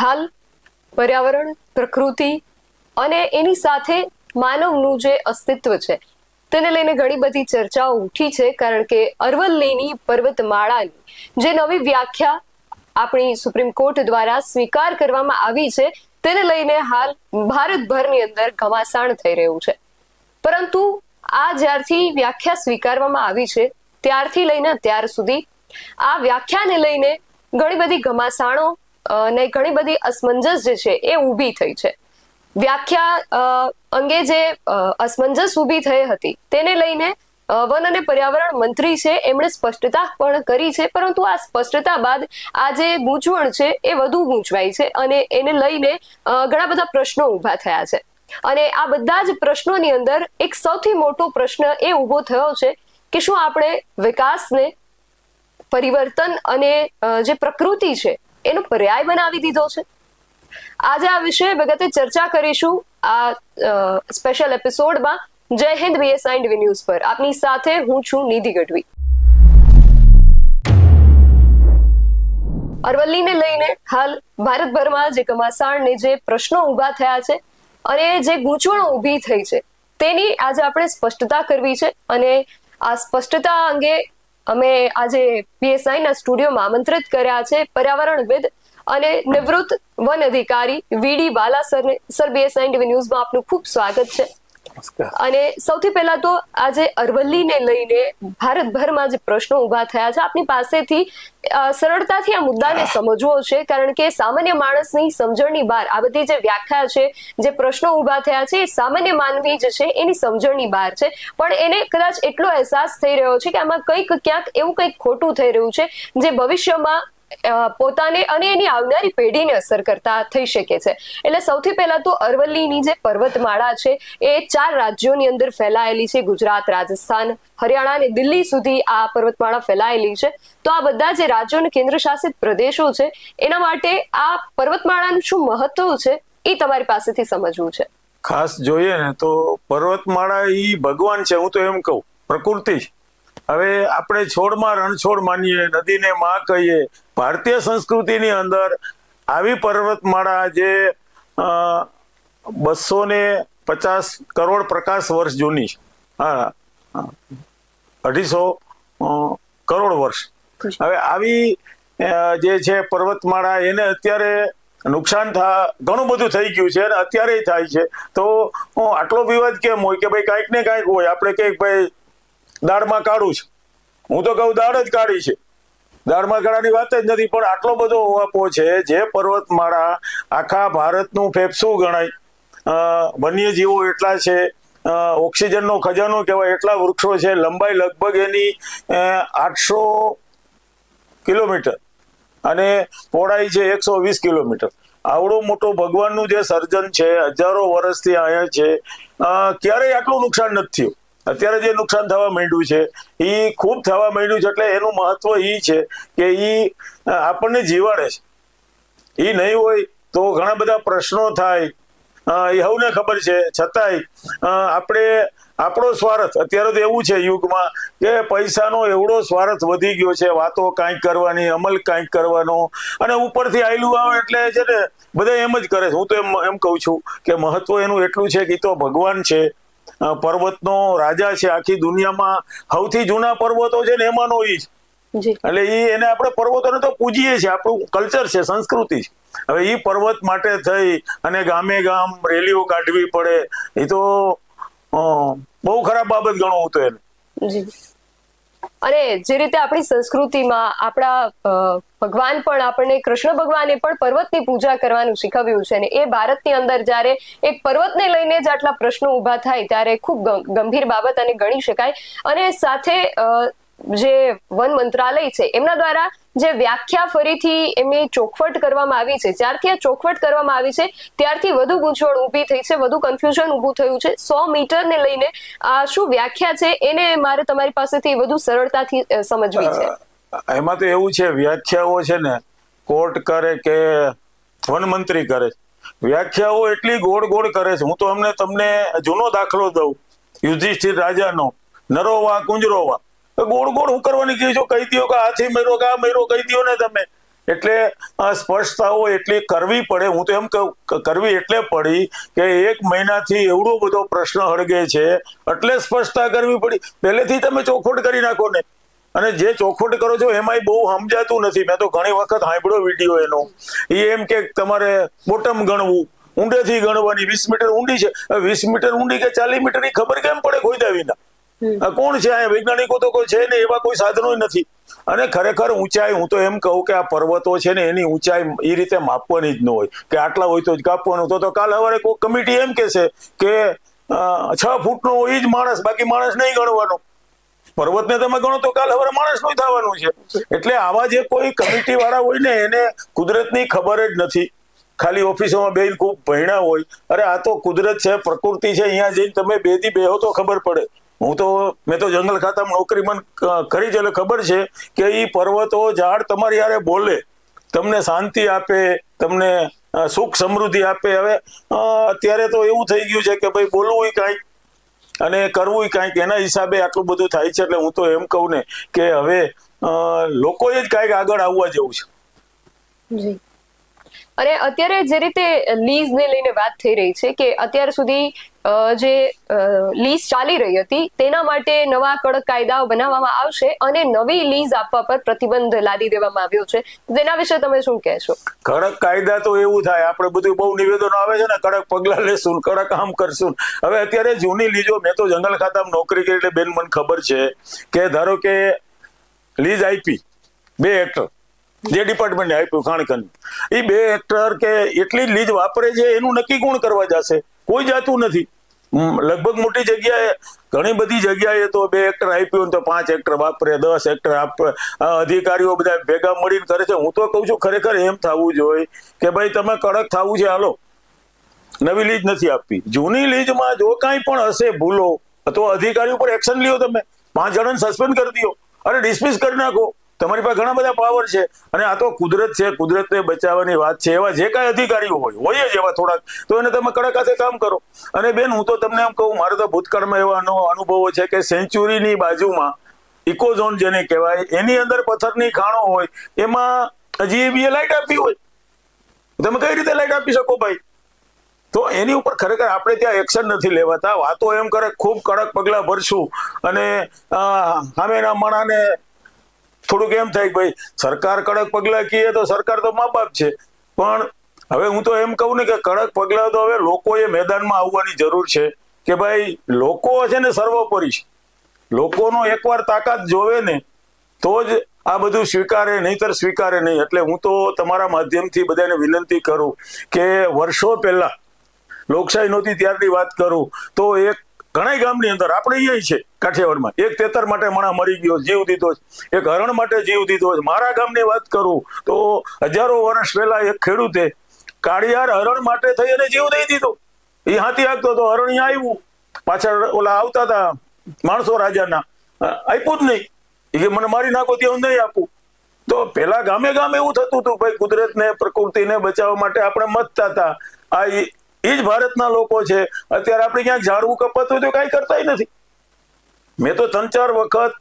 હાલ પર્યાવરણ, પ્રકૃતિ અને એની સાથે માનવનું જે અસ્તિત્વ છે તેને લઈને ઘણી બધી ચર્ચાઓ ઉઠી છે, કારણ કે અરવલ્લીની પર્વતમાળાની જે નવી વ્યાખ્યા આપણી સુપ્રીમ કોર્ટ દ્વારા સ્વીકાર કરવામાં આવી છે તેને લઈને હાલ ભારતભરની અંદર ઘમાસાણ થઈ રહ્યું છે. પરંતુ આ જ્યારથી વ્યાખ્યા સ્વીકારવામાં આવી છે ત્યારથી લઈને અત્યાર સુધી આ વ્યાખ્યાને લઈને ઘણી બધી ઘમાસાણો ને ઘણી બધી અસમંજસ જે છે એ ઊભી થઈ છે. વ્યાખ્યા અંગે જે અસમંજસ ઊભી થઈ હતી તેને લઈને વન અને પર્યાવરણ મંત્રી છે એમણે સ્પષ્ટતા પણ કરી છે, પરંતુ આ સ્પષ્ટતા બાદ આ જે ગૂંચવણ છે એ વધુ ગૂંચવાઈ છે અને એને લઈને ઘણા બધા પ્રશ્નો ઊભા થયા છે. અને આ બધા જ પ્રશ્નોની અંદર એક સૌથી મોટો પ્રશ્ન એ ઊભો થયો છે કે શું આપણે વિકાસને, પરિવર્તન અને જે પ્રકૃતિ છે એનો પર્યાય બનાવી દીધો છે? આજે આ વિશે વિગતે ચર્ચા કરીશું આ સ્પેશિયલ એપિસોડમાં. જય હિન્દ BSI ન્યૂઝ પર આપની સાથે હું છું નિધિ ગઢવી. અરવલ્લીને લઈને હાલ ભારતભરમાં જે ઘમાસાણને જે પ્રશ્નો ઊભા થયા છે અને જે ગૂંચવણો ઊભી થઈ છે તેની આજે આપણે સ્પષ્ટતા કરવી છે. અને આ સ્પષ્ટતા અંગે અમે આજે BSI ના સ્ટુડિયોમાં આમંત્રિત કર્યા છે પર્યાવરણવિદ અને નિવૃત્ત વન અધિકારી VD બાલા સરને. સર, BSI ન્યૂઝમાં આપનું ખૂબ સ્વાગત છે. અને સૌથી પહેલા તો આજે અરવલ્લીને લઈને ભારતભરમાં જે પ્રશ્નો ઊભા થયા છે આપની પાસેથી સરળતાથી આ મુદ્દાને સમજવો છે, કારણ કે સામાન્ય માણસની સમજણની બહાર આ બધી જે વ્યાખ્યા છે, જે પ્રશ્નો ઊભા થયા છે એ સામાન્ય માનવી જે છે એની સમજણની બહાર છે. પણ એને કદાચ એટલો અહેસાસ થઈ રહ્યો છે કે આમાં ક્યાંક એવું કંઈક ખોટું થઈ રહ્યું છે જે ભવિષ્યમાં પોતાને અને એની આવનારી પેઢીને અસર કરતા થઈ શકે છે. એટલે સૌથી પહેલા તો અરવલ્લીની જે પર્વતમાળા છે એ 4 રાજ્યોની અંદર ફેલાયેલી છે. ગુજરાત, રાજસ્થાન, હરિયાણા અને દિલ્હી સુધી આ પર્વતમાળા ફેલાયેલી છે. તો આ બધા જે રાજ્યો અને કેન્દ્ર શાસિત પ્રદેશો છે એના માટે આ પર્વતમાળાનું શું મહત્વ છે એ તમારી પાસેથી સમજવું છે. ખાસ જોઈએ ને તો પર્વતમાળા ઈ ભગવાન છે, હું તો એમ કહું, પ્રકૃતિ. હવે આપણે છોડમાં રણછોડ માનીએ, નદીને માં કહીએ. ભારતીય સંસ્કૃતિની અંદર આવી પર્વતમાળા જે 250 કરોડ પ્રકાશ વર્ષ જૂની છે, 250 કરોડ વર્ષ. હવે આવી જે છે પર્વતમાળા એને અત્યારે નુકસાન ઘણું બધું થઈ ગયું છે અને અત્યારે થાય છે. તો આટલો વિવાદ કેમ હોય કે ભાઈ કાંઈક ને કાંઈક હોય. આપણે કંઈક ભાઈ દાળમાં કાઢું છે, હું તો કહું દાળ જ કાઢી છે, દાળમાં કાઢવાની વાત જ નથી. પણ આટલો બધો ઓવાપો છે. જે પર્વતમાળા આખા ભારતનું ફેફસું ગણાય, વન્યજીવો એટલા છે, ઓક્સિજનનો ખજાનો કહેવાય, એટલા વૃક્ષો છે. લંબાઈ લગભગ એની 800 કિલોમીટર અને પહોળાઈ છે 120 કિલોમીટર. આવડો મોટો ભગવાનનું જે સર્જન છે, હજારો વર્ષથી અહીંયા છે, ક્યારેય આટલું નુકસાન નથી થયું. અત્યારે જે નુકસાન થવા માંડ્યું છે એ ખૂબ થવા માંડ્યું છે. એટલે એનું મહત્વ એ છે કે એ આપણને જીવાડે છે. એ નહીં હોય તો ઘણા બધા પ્રશ્નો થાય, એ સૌને ખબર છે. છતાંય આપણે આપણો સ્વાર્થ, અત્યારે તો એવું છે યુગમાં કે પૈસાનો એવડો સ્વાર્થ વધી ગયો છે. વાતો કાંઈક કરવાની, અમલ કાંઈક કરવાનો, અને ઉપરથી આયલું આવે એટલે છે ને બધા એમ જ કરે છે. હું તો એમ કહું છું કે મહત્વ એનું એટલું છે કે તો ભગવાન છે, પર્વતનો રાજા છે. આખી દુનિયામાં સૌથી જૂના પર્વતો છે ને એમાંનો ઈ છે. એટલે એને આપણે પર્વતોને તો પૂજીએ છીએ, આપણું કલ્ચર છે, સંસ્કૃતિ છે. હવે ઈ પર્વત માટે થઈ અને ગામે ગામ રેલીઓ કાઢવી પડે, એ તો બહુ ખરાબ બાબત ગણું હું તો એને. અને જે રીતે આપણી સંસ્કૃતિમાં આપણા ભગવાન પણ આપણને, કૃષ્ણ ભગવાને પણ પર્વતની પૂજા કરવાનું શીખવ્યું છે. અને એ ભારતની અંદર જ્યારે એક પર્વતને લઈને જ આટલા પ્રશ્નો ઊભા થાય ત્યારે ખૂબ ગંભીર બાબત અને ગણી શકાય. અને સાથે જે વન મંત્રાલય છે એમના દ્વારા જે વ્યાખ્યા ફરીથી એમની ચોખવટ કરવામાં આવી છે, જ્યારથી આ ચોખવટ કરવામાં આવી છે ત્યારથી વધુ ગૂંચવણ ઊભી થઈ છે, વધુ કન્ફ્યુઝન ઊભું થયું છે. 100 મીટરને લઈને આ શું વ્યાખ્યા છે એને મારે તમારી પાસેથી વધુ સરળતાથી સમજવી છે. એમાં તો એવું છે, વ્યાખ્યાઓ છે ને કોર્ટ કરે કે વન મંત્રી કરે, વ્યાખ્યાઓ એટલી ગોળ ગોળ કરે છે. હું તો તમને જૂનો દાખલો દઉં, યુધિષ્ઠિર રાજાનો, નરો વા કુંજરો વા. ગોળ ગોળ હું કરવાની કહી છો, કહી દો કે હાથી મર્યો કે આ મર્યો કહી દો ને તમે. એટલે સ્પષ્ટતાઓ એટલી કરવી પડે. હું તો એમ કહું કરવી એટલે પડી કે 1 મહિનાથી એવડો બધો પ્રશ્ન હળગે છે એટલે સ્પષ્ટતા કરવી પડી. પહેલેથી તમે ચોખવટ કરી નાખો ને. અને જે ચોખવટ કરો છો એમાંય બહુ સમજાતું નથી. મેં તો ઘણી વખત સાંભળ્યો વિડીયો એનો. એ એમ કે તમારે બોટમ ગણવું, ઊંડેથી ગણવાની. 20 મીટર ઊંડી છે, 20 મીટર ઊંડી કે 40 મીટર ની ખબર કેમ પડે ખોદા વિના? કોણ છે અહીંયા? વૈજ્ઞાનિકો તો કોઈ છે ને, એવા કોઈ સાધનો નથી. અને ખરેખર ઊંચાઈ, હું તો એમ કહું કે આ પર્વતો છે ને એની ઊંચાઈ એ રીતે માપવાની જ ન હોય કે આટલા હોય તો જ કાપવાનું. તો કાલ સવારે કોઈ કમિટી એમ કહેશે કે 6 ફૂટનો એ જ માણસ, બાકી માણસ નહીં ગણવાનો. પર્વતને તમે ગણો તો કાલ સવારે માણસ નું થવાનું છે. એટલે આવા જે કોઈ કમિટી વાળા હોય ને એને કુદરતની ખબર જ નથી. ખાલી ઓફિસોમાં બેન ખૂબ ભણ્યા હોય. અરે આ તો કુદરત છે, પ્રકૃતિ છે. અહીંયા જઈને તમે બેથી બેહો તો ખબર પડે. મેં તો જંગલ ખાતામાં નોકરી મને કરી છે એટલે ખબર છે કે એ પર્વતો ઝાડ તમારી યારે બોલે, તમને શાંતિ આપે, તમને સુખ સમૃદ્ધિ આપે. હવે અત્યારે તો એવું થઈ ગયું છે કે ભાઈ બોલવું કાંઈક અને કરવું કાંઈક, એના હિસાબે આટલું બધું થાય છે. એટલે હું તો એમ કહું ને કે હવે લોકોએ જ કાંઈક આગળ આવવા જેવું છે. જી. અને અત્યારે જે રીતે લીઝને લઈને વાત થઈ રહી છે કે અત્યાર સુધી જે લીઝ ચાલી રહી હતી તેના માટે નવા કડક કાયદાઓ બનાવવામાં આવશે અને નવી લીઝ આપવા પર પ્રતિબંધ લાદી દેવામાં આવ્યો છે. તેના વિશે તમે શું કહેશો? કડક કાયદા તો એવું થાય, આપણે બધું બહુ નિવેદનો આવે છે ને, કડક પગલા લેશું, કડક આમ કરશું. હવે અત્યારે જૂની લીઝો, મેં તો જંગલ ખાતામાં નોકરી કરી એટલે બેન મને ખબર છે કે ધારો કે લીઝ આપી 2 હેક્ટર, જે ડિપાર્ટમેન્ટને આપ્યું ખાણખંડ, એ 2 હેક્ટર કે એટલી લીઝ વાપરે છે એનું નક્કી કોણ કરવા જશે? કોઈ જાતું નથી. લગભગ મોટી જગ્યાએ, ઘણી બધી જગ્યાએ તો 2 હેક્ટર આપ્યું તો 5 હેક્ટર વાપરે, 10 હેક્ટર વાપરે. અધિકારીઓ બધા ભેગા મળીને કરે છે. હું તો કહું છું ખરેખર એમ થવું જોઈએ કે ભાઈ તમે કડક થવું છે, હાલો નવી લીઝ નથી આપવી. જૂની લીઝમાં જો કાંઈ પણ હશે ભૂલો તો અધિકારી ઉપર એક્શન લ્યો. તમે 5 જણાને સસ્પેન્ડ કરી દો અને ડિસમિસ કરી નાખો. તમારી પાસે ઘણા બધા પાવર છે. અને આ તો કુદરત છે, કુદરતને બચાવવાની વાત છે. એવા જે કાંઈ અધિકારીઓ હોય જ એવા થોડાક, તો એને તમે કડક હાથે કામ કરો. અને બેન હું તો તમને એમ કહું, મારે તો ભૂતકાળમાં એવા અનુભવો છે કે સેન્ચુરીની બાજુમાં ઇકોઝોન જેને કહેવાય, એની અંદર પથ્થરની ખાણો હોય, એમાં હજી લાઇટ આપી હોય. તમે કઈ રીતે લાઇટ આપી શકો ભાઈ? તો એની ઉપર ખરેખર આપણે ત્યાં એક્શન નથી લેવાતા. વાતો એમ કરે ખૂબ કડક પગલા ભરશું અને સામેના માણાને થોડુંક એમ થાય ભાઈ સરકાર કડક પગલા કીએ તો સરકાર તો મા બાપ છે. પણ હવે હું તો એમ કહું ને કે કડક પગલા તો હવે લોકોએ મેદાનમાં આવવાની જરૂર છે કે ભાઈ લોકો છે ને સર્વોપરી છે. લોકોનો એકવાર તાકાત જોવે ને તો જ આ બધું સ્વીકારે, નહીતર સ્વીકારે નહીં. એટલે હું તો તમારા માધ્યમથી બધાને વિનંતી કરું કે વર્ષો પહેલા લોકશાહી નહોતી ત્યારની વાત કરું તો એક ઘણા ગામની અંદર, આપણે અહીંયા છે કાઠિયાવાડમાં, એક તેતર માટે માણસ મરી ગયો, જીવ દીધો છે. એક હરણ માટે જીવ દીધો છે. મારા ગામની વાત કરું તો હજારો વર્ષ પહેલા એક ખેડૂતે કાળિયાર હરણ માટે થઈ અને જીવ દઈ દીધો. એ હાથી હાંકતો તો હરણ અહીંયા આવ્યું, પાછળ ઓલા આવતા હતા માણસો રાજાના, આપ્યું જ નહીં. એ મને મારી નાખો ત્યાં નહીં આપું. તો પેલા ગામે ગામે એવું થતું હતું ભાઈ, કુદરતને પ્રકૃતિને બચાવવા માટે આપણે મથતા હતા. આ એ જ ભારતના લોકો છે. અત્યારે આપણે ક્યાંક ઝાડવું કપાતું હોય તો કાંઈ કરતા નથી. મેં તો 3-4 વખત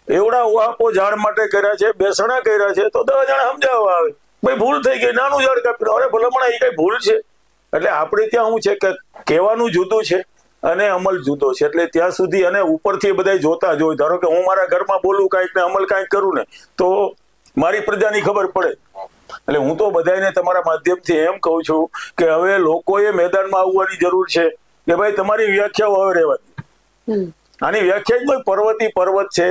એવડા ઉહાપો ઝાડ માટે કર્યા છે, બેસણા કર્યા છે, તો 10 જણા સમજાવવા આવે ભાઈ ભૂલ થઈ ગઈ, નાનું ઝાડ કાપી. અરે ભલામણા એ કઈ ભૂલ છે? એટલે આપણે ત્યાં શું છે કે કહેવાનું જુદું છે અને અમલ જુદો છે. એટલે ત્યાં સુધી, અને ઉપરથી બધા જોતા જ હોય. ધારો કે હું મારા ઘરમાં બોલું કાંઈક ને અમલ કાંઈક કરું ને તો મારી પ્રજાની ખબર પડે. એટલે હું તો બધાને તમારા માધ્યમથી એમ કહું છું કે હવે લોકોએ મેદાનમાં આવવાની જરૂર છે કે ભાઈ તમારી વ્યાખ્યાઓ હવે રહેવાની. આની વ્યાખ્યા જ પર્વતી પર્વત છે,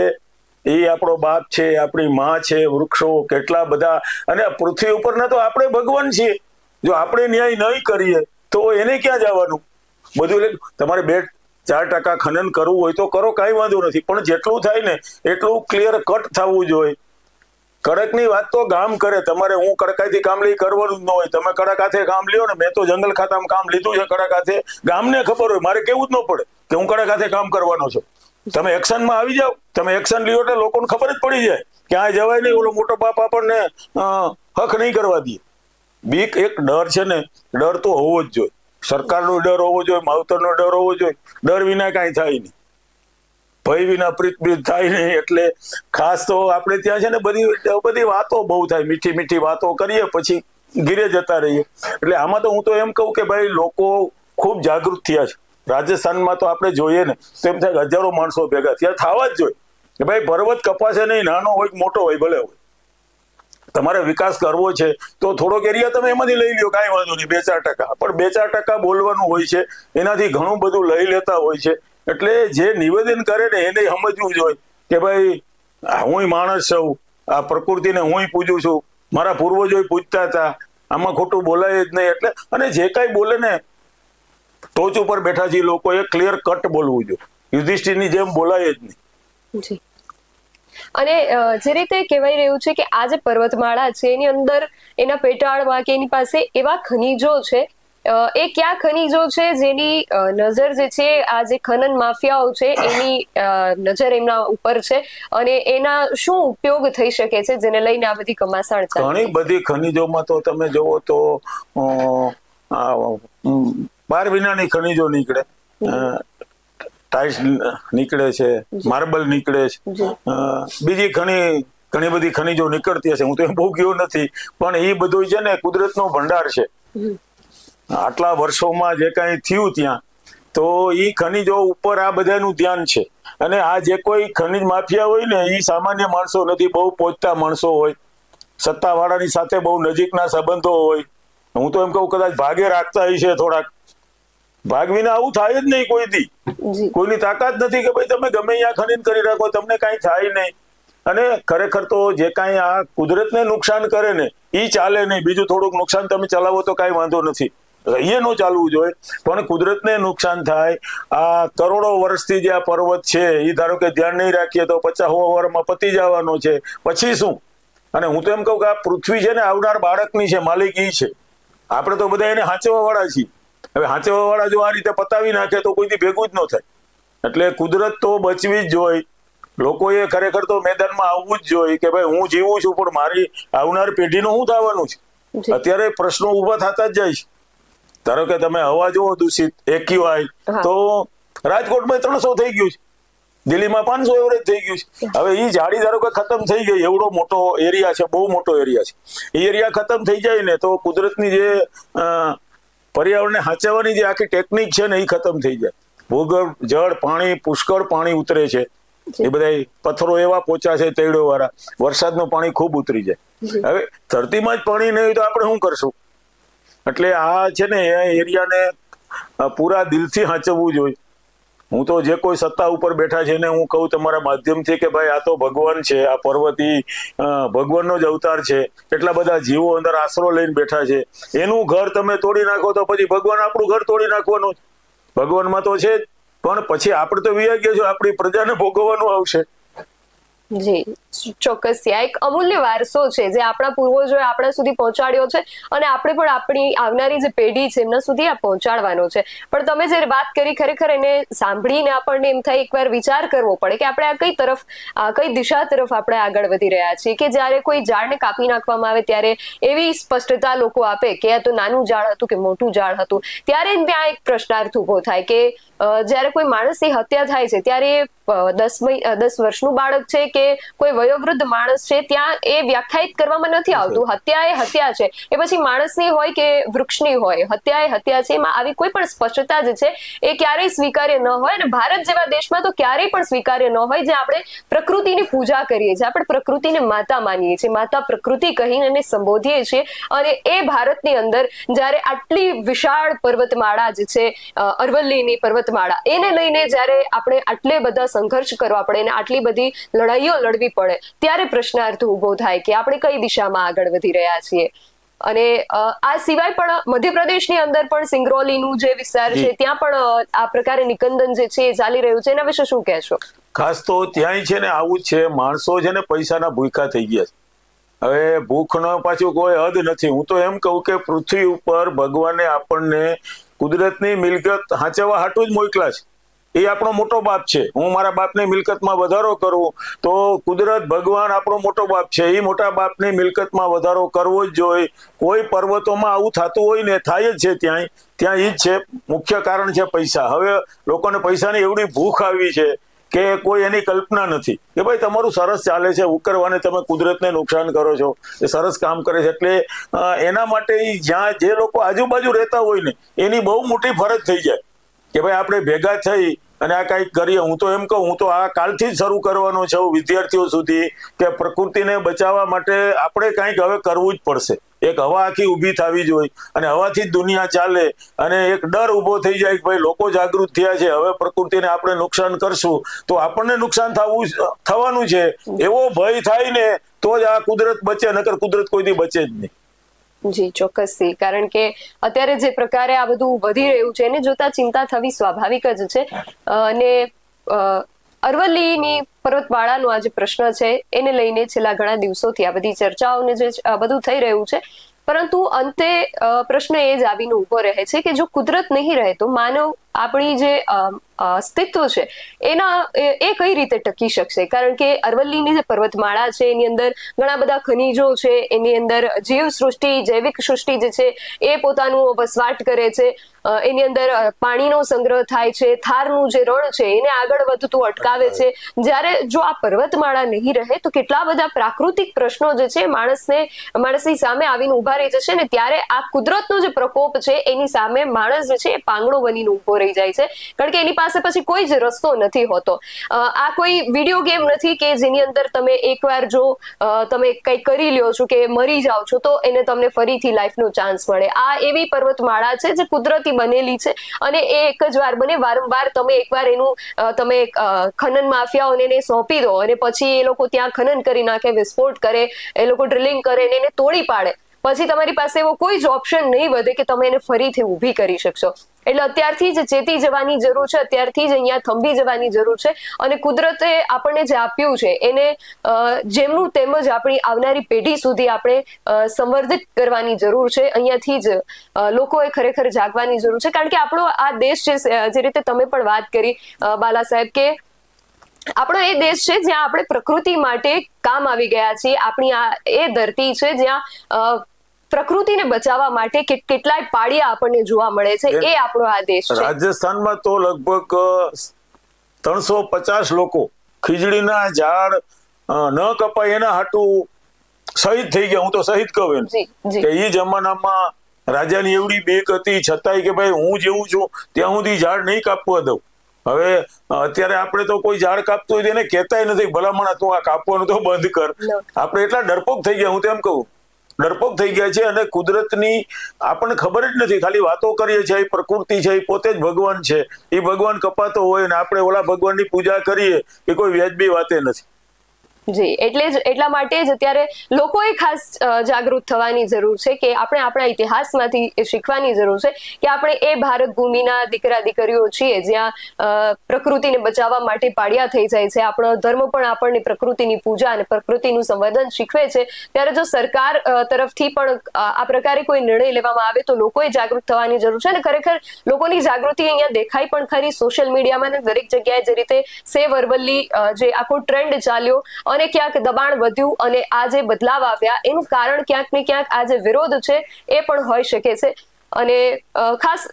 એ આપણો બાપ છે, આપણી માં છે, વૃક્ષો કેટલા બધા, અને પૃથ્વી ઉપરના તો આપણે ભગવાન છીએ. જો આપણે ન્યાય નહીં કરીએ તો એને ક્યાં જવાનું? બધું તમારે 2-4% ખનન કરવું હોય તો કરો, કાંઈ વાંધો નથી. પણ જેટલું થાય ને એટલું ક્લિયર કટ થવું જોઈએ. કડકની વાત તો ગામ કરે. તમારે હું કડકાઈથી કામ લઈ કરવાનું જ ન હોય. તમે કડક હાથે કામ લ્યો ને, મેં તો જંગલ ખાતામાં કામ લીધું છે કડક હાથે. ગામને ખબર હોય, મારે કેવું જ ન પડે કે હું કડક હાથે કામ કરવાનો છું. તમે એક્શનમાં આવી જાઓ, તમે એક્શન લ્યો એટલે લોકોને ખબર જ પડી જાય કે આ જવાય નહીં, ઓલો મોટો બાપ આપણને હક નહીં કરવા દે. બીક, એક ડર છે ને, ડર તો હોવો જ જોઈએ. સરકારનો ડર હોવો જોઈએ, માવતરનો ડર હોવો જોઈએ. ડર વિના કાંઈ થાય નહીં. ભય વિના પ્રીત થાય નહીં. એટલે ખાસ તો આપણે ત્યાં છે ને બધી વાતો બહુ થાય, મીઠી મીઠી વાતો કરીએ પછી ઘીરે જતા રહીએ. એટલે આમાં તો હું તો એમ કહું કે ભાઈ લોકો ખૂબ જાગૃત થયા છે. રાજસ્થાનમાં તો આપણે જોઈએ ને તો એમ થાય હજારો માણસો ભેગા થયા, થવા જ જોઈએ કે ભાઈ પર્વત કપાશે નહીં, નાનો હોય મોટો હોય ભલે હોય, તમારે વિકાસ કરવો છે તો થોડોક એરિયા તમે એમાંથી લઈ લ્યો, કાંઈ વાંધો નહીં, 2-4%. પણ 2-4% બોલવાનું હોય છે, એનાથી ઘણું બધું લઈ લેતા હોય છે. એટલે જે નિવેદન કરે ને એને સમજવું જોઈએ કે ભાઈ હું માણસ છું, આ પ્રકૃતિને હું પૂજું છું, મારા પૂર્વજો પૂજતા હતા, આમાં ખોટું બોલાય જ નહીં. એટલે અને જે કાંઈ બોલે ને ટોચ ઉપર બેઠા છે લોકો એ ક્લિયર કટ બોલવું જોઈએ, યુધિષ્ઠિરની જેમ બોલાય જ નહીં. જી. અને જે રીતે કહેવાય રહ્યું છે કે આ જે પર્વતમાળા છે એની અંદર એના પેટાળમાં કે એની પાસે એવા ખનીજો છે, એ કયા ખનીજો છે જેની નજર જે છે આ જે ખનન માફિયાઓ છે એની નજર એમના ઉપર છે, અને એના શું ઉપયોગ થઈ શકે છે જેને લઈને આ બધી કમાસણ ચાલે? ઘણી બધી ખનીજોમાં તો તમે જોવો તો બાર વિનાની ખનીજો નીકળે, ટાઇલ્સ નીકળે છે, માર્બલ નીકળે છે, બીજી ઘણી બધી ખનીજો નીકળતી હશે, હું તો એમ બહુ ગયો નથી. પણ એ બધું છે ને કુદરતનો ભંડાર છે. આટલા વર્ષોમાં જે કાંઈ થયું ત્યાં તો એ ખનીજો ઉપર આ બધાનું ધ્યાન છે. અને આ જે કોઈ ખનીજ માફિયા હોય ને એ સામાન્ય માણસો નથી, બહુ પહોંચતા માણસો હોય, સત્તાવાળાની સાથે બહુ નજીકના સંબંધો હોય. હું તો એમ કહું કદાચ ભાગે રાખતા હશે થોડાક, ભાગ વિના આવું થાય જ નહીં કોઈ દી. કોઈની તાકાત નથી કે ભાઈ તમે ગમે અહીંયા ખનીજ કરી રાખો, તમને કાંઈ થાય નહીં. અને ખરેખર તો જે કાંઈ આ કુદરતને નુકસાન કરે ને એ ચાલે નહીં, બીજું થોડુંક નુકસાન તમે ચલાવો તો કાંઈ વાંધો નથી, એ ન ચાલવું જોઈએ. પણ કુદરતને નુકસાન થાય. આ કરોડો વર્ષથી જે આ પર્વત છે એ ધારો કે ધ્યાન નહીં રાખીએ તો 50-100 વર્ષમાં પતી જવાનો છે, પછી શું? અને હું તો એમ કહું કે આ પૃથ્વી છે ને આવનાર બાળકની છે, માલિક ઈ છે. આપણે તો બધા એને હાંચવા વાળા છીએ. હવે હાંચવા વાળા જો આ રીતે પતાવી નાખે તો કોઈથી ભેગું જ ન થાય. એટલે કુદરત તો બચવી જ જોઈએ. લોકોએ ખરેખર તો મેદાનમાં આવવું જ જોઈએ કે ભાઈ હું જીવું છું પણ મારી આવનાર પેઢીનું શું થવાનું છે. અત્યારે પ્રશ્નો ઉભા થતા જ જાય છે. ધારો કે તમે હવા જુઓ દૂષિત, AQI તો રાજકોટમાં 300 થઈ ગયું છે, દિલ્હીમાં 500 એવરેજ થઈ ગયું છે. હવે એ જાડી ધારો કે ખતમ થઈ ગઈ, એવડો મોટો એરિયા છે, બહુ મોટો એરિયા છે, એ એરિયા ખતમ થઈ જાય ને તો કુદરતની જે પર્યાવરણને સાચવવાની જે આખી ટેકનિક છે ને એ ખતમ થઈ જાય. ભૂગર્ભ જળ પાણી પુષ્કળ પાણી ઉતરે છે, એ બધા પથ્થરો એવા પોચા છે તૈડો વાળા, વરસાદનું પાણી ખૂબ ઉતરી જાય. હવે ધરતીમાં જ પાણી નહીં તો આપણે શું કરશું? એટલે આ છે ને એ એરિયાને પૂરા દિલથી સાચવવું જોઈએ. હું તો જે કોઈ સત્તા ઉપર બેઠા છે ને હું કહું તમારા માધ્યમથી કે ભાઈ આ તો ભગવાન છે, આ પર્વતી ભગવાનનો જ અવતાર છે. કેટલા બધા જીવો અંદર આશરો લઈને બેઠા છે, એનું ઘર તમે તોડી નાખો તો પછી ભગવાન આપણું ઘર તોડી નાખવાનું. ભગવાનમાં તો છે જ, પણ પછી આપણે તો વિયાગ્ય છો, આપણી પ્રજાને ભોગવવાનું આવશે. જી ચોક્કસ. આ એક અમૂલ્ય વારસો છે જે આપણા પૂર્વજોએ આપણા સુધી પહોંચાડ્યો છે, અને આપણે પણ આપણી આવનારી જે પેઢી છે એમના સુધી આ પહોંચાડવાનો છે. પણ તમે જે વાત કરી ખરેખર એને સાંભળીને આપણને એમ થાય એકવાર વિચાર કરવો પડે કે આપણે આ કઈ તરફ, કઈ દિશા તરફ આપણે આગળ વધી રહ્યા છીએ. કે જ્યારે કોઈ ઝાડને કાપી નાખવામાં આવે ત્યારે એવી સ્પષ્ટતા લોકો આપે કે આ તો નાનું ઝાડ હતું કે મોટું ઝાડ હતું. ત્યારે ત્યાં એક પ્રશ્નાર્થ ઉભો થાય કે જ્યારે કોઈ માણસની હત્યા થાય છે ત્યારે 10 વર્ષનું બાળક છે કે કોઈ વયોવૃદ્ધ માણસ છે ત્યાં એ વ્યાખ્યાયિત કરવામાં નથી આવતું. હત્યા એ હત્યા છે, એ પછી માણસની હોય કે વૃક્ષની હોય, હત્યા એ હત્યા છે. એમાં આવી કોઈ પણ સ્પષ્ટતા જે છે એ ક્યારેય સ્વીકાર્ય ન હોય. અને ભારત જેવા દેશમાં તો ક્યારેય પણ સ્વીકાર્ય ન હોય જે આપણે પ્રકૃતિની પૂજા કરીએ છીએ, આપણે પ્રકૃતિને માતા માનીએ છીએ, માતા પ્રકૃતિ કહીને એને સંબોધીએ છીએ. અને એ ભારતની અંદર જ્યારે આટલી વિશાળ પર્વતમાળા જે છે અરવલ્લીની પર્વતમાળા, એને લઈને જ્યારે આપણે આટલે બધા સંઘર્ષ કરવા પડે અને આટલી બધી લડાઈઓ લડવી પડે ત્યારે પ્રશ્નાર્થ ઉભો થાય કે આપણે કઈ દિશામાં આગળ વધી રહ્યા છીએ. અને આ સિવાય પણ મધ્યપ્રદેશની અંદર પણ સિંગરૌલીનું જે વિસ્તાર છે ત્યાં પણ આ પ્રકારે નિકંદન જે છે એ ચાલી રહ્યું છે. એના વિશે શું કહેશો? ખાસ તો ત્યાંય છે ને આવું જ છે, માણસો છે ને પૈસાના ભૂખા થઈ ગયા છે. હવે ભૂખનો પાછું કોઈ હદ નથી. હું તો એમ કહું કે પૃથ્વી ઉપર ભગવાને આપણને કુદરતની મિલકત હાચવવા હાટું જ મોકલા છે. એ આપણો મોટો બાપ છે. હું મારા બાપની મિલકતમાં વધારો કરું તો કુદરત ભગવાન આપણો મોટો બાપ છે, એ મોટા બાપની મિલકતમાં વધારો કરવો જ જોઈએ. કોઈ પર્વતોમાં આવું થતું હોય ને થાય જ છે, ત્યાં ઈ જ છે. મુખ્ય કારણ છે પૈસા. હવે લોકોને પૈસાની એવડી ભૂખ આવી છે કે કોઈ એની કલ્પના નથી કે ભાઈ તમારું સરસ ચાલે છે ઉકરવાને તમે કુદરતને નુકસાન કરો છો, એ સરસ કામ કરે છે. એટલે એના માટે જ્યાં જે લોકો આજુબાજુ રહેતા હોય ને એની બહુ મોટી ફરજ થઈ જાય કે ભાઈ આપણે ભેગા થઈ અને આ કંઈક કરીએ. હું તો એમ કહું, હું તો આ કાલથી જ શરૂ કરવાનો છું વિદ્યાર્થીઓ સુધી કે પ્રકૃતિને બચાવવા માટે આપણે કંઈક હવે કરવું જ પડશે. એક હવા આખી ઊભી થવી જોઈએ અને હવાથી જ દુનિયા ચાલે અને એક ડર ઊભો થઈ જાય કે ભાઈ લોકો જાગૃત થયા છે, હવે પ્રકૃતિને આપણે નુકસાન કરશું તો આપણને નુકસાન થવાનું છે, એવો ભય થાય ને તો જ આ કુદરત બચે, નકર કુદરત કોઈથી બચે જ નહીં. જી ચોક્કસથી, કારણ કે અત્યારે જે પ્રકારે આ બધું વધી રહ્યું છે એને જોતા ચિંતા થવી સ્વાભાવિક જ છે. અને અરવલ્લીની પર્વતમાળાનો આ જે પ્રશ્ન છે એને લઈને છેલ્લા ઘણા દિવસોથી આ બધી ચર્ચાઓને જે બધું થઈ રહ્યું છે, પરંતુ અંતે પ્રશ્ન એ જ આવીને ઉભો રહે છે કે જો કુદરત નહીં રહે તો માનવ આપણી જે અસ્તિત્વ છે એ કઈ રીતે ટકી શકશે? કારણ કે અરવલ્લીની જે પર્વતમાળા છે એની અંદર ઘણા બધા ખનીજો છે, એની અંદર જીવ સૃષ્ટિ, જૈવિક સૃષ્ટિ જે છે એ પોતાનું વસવાટ કરે છે, એની અંદર પાણીનો સંગ્રહ થાય છે, થારનું જે રણ છે એને આગળ વધતું અટકાવે છે. જ્યારે જો આ પર્વતમાળા નહીં રહે તો કેટલા બધા પ્રાકૃતિક પ્રશ્નો જે છે માણસની સામે આવીને ઉભા રહી જશે ને ત્યારે આ કુદરતનો જે પ્રકોપ છે એની સામે માણસ જે છે એ પાંગડો બનીને ઉભો રહી જાય છે, કારણ કે એની પાસે પછી કોઈ જ રસ્તો નથી હોતો. આ કોઈ વિડીયો ગેમ નથી કે જેની અંદર તમે એકવાર જો તમે કંઈક કરી લ્યો છો કે મરી જાઓ છો તો એને તમને ફરીથી લાઈફનો ચાન્સ મળે. આ એવી પર્વતમાળા છે જે કુદરતી બનેલી છે અને એ એક જ વાર બને. વારંવાર તમે એકવાર એનું તમે ખનન માફિયાઓને એને સોંપી દો અને પછી એ લોકો ત્યાં ખનન કરી નાખે, વિસ્ફોટ કરે, એ લોકો ડ્રિલિંગ કરે અને એને તોડી પાડે, પછી તમારી પાસે એવો કોઈ જ ઓપ્શન નહીં વધે કે તમે એને ફરીથી ઊભી કરી શકશો. એટલે અત્યારથી જ ચેતી જવાની જરૂર છે, અત્યારથી જ અહીંયા થંભી જવાની જરૂર છે અને કુદરતે આપણને જે આપ્યું છે એને જેમનું તેમજ આપણી આવનારી પેઢી સુધી આપણે સંવર્ધિત કરવાની જરૂર છે. અહીંયાથી જ લોકોએ ખરેખર જાગવાની જરૂર છે, કારણ કે આપણો આ દેશ છે, જે રીતે તમે પણ વાત કરી બાલા સાહેબ, કે આપણો એ દેશ છે જ્યાં આપણે પ્રકૃતિ માટે કામ આવી ગયા છીએ. આપણી આ એ ધરતી છે જ્યાં પ્રકૃતિને બચાવવા માટે કેટલાય પાળિયા આપણને જોવા મળે છે, એ આપણો આ દેશ છે. રાજસ્થાનમાં તો લગભગ 350 લોકો ખીજડીના ઝાડ ન કપાય એના હાટું શહીદ થઈ ગયા. હું તો શહીદ કહું એમ કે એ જમાનામાં રાજાની એવડી બીક હતી છતાંય કે ભાઈ હું જેવું છું ત્યાં સુધી ઝાડ નહીં કાપવા દઉં. હવે અત્યારે આપણે તો કોઈ ઝાડ કાપતું હોય એને કહેતાય નથી ભલામણ તું આ કાપવાનું તો બંધ કર. આપણે એટલા ડરપોક થઈ ગયા, હું તો એમ કહું ડરપોક થઈ ગયા છે અને કુદરતની આપણને ખબર જ નથી, ખાલી વાતો કરીએ છીએ. પ્રકૃતિ છે એ પોતે જ ભગવાન છે, એ ભગવાન કપાતો હોય ને આપણે ઓલા ભગવાનની પૂજા કરીએ એ કોઈ વ્યાજબી વાતે નથી. જી, એટલા માટે જ અત્યારે લોકોએ ખાસ જાગૃત થવાની જરૂર છે કે આપણે આપણા ઇતિહાસમાંથી શીખવાની જરૂર છે કે આપણે એ ભારત ભૂમિના દીકરા દીકરીઓ છીએ જ્યાં પ્રકૃતિને બચાવવા માટે પાળિયા થઈ જાય છે. આપણો ધર્મ પણ આપણને પ્રકૃતિની પૂજા અને પ્રકૃતિનું સંવર્ધન શીખવે છે. ત્યારે જો સરકાર તરફથી પણ આ પ્રકારે કોઈ નિર્ણય લેવામાં આવે તો લોકોએ જાગૃત થવાની જરૂર છે અને ખરેખર લોકોની જાગૃતિ અહીંયા દેખાય પણ ખરી સોશિયલ મીડિયામાં ને દરેક જગ્યાએ. જે રીતે સેવ અરવલ્લી જે આખો ટ્રેન્ડ ચાલ્યો અને ક્યાંક દબાણ વધ્યું અને આ જે બદલાવ આવ્યા એનું કારણ ક્યાંક ને ક્યાંક આ જે વિરોધ છે એ પણ હોઈ શકે છે. અને ખાસ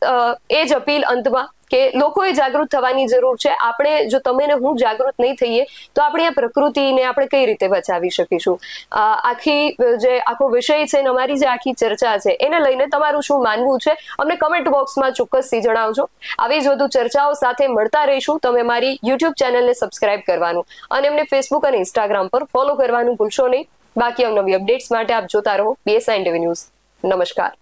એ જ અપીલ અંતમાં કે લોકોએ જાગૃત થવાની જરૂર છે. આપણે જો તમે ને હું જાગૃત નહીં થઈએ તો આપણે આ પ્રકૃતિને આપણે કઈ રીતે બચાવી શકીશું? આખો વિષય છે ને અમારી જે આખી ચર્ચા છે એને લઈને તમારું શું માનવું છે અમને કમેન્ટ બોક્સમાં ચોક્કસથી જણાવજો. આવી જ વધુ ચર્ચાઓ સાથે મળતા રહીશું. તમે મારી યુટ્યુબ ચેનલને સબસ્ક્રાઇબ કરવાનું અને એમને ફેસબુક અને ઇન્સ્ટાગ્રામ પર ફોલો કરવાનું ભૂલશો નહીં. બાકી નવી અપડેટ્સ માટે આપ જોતા રહો BSI ટીવી ન્યૂઝ. નમસ્કાર.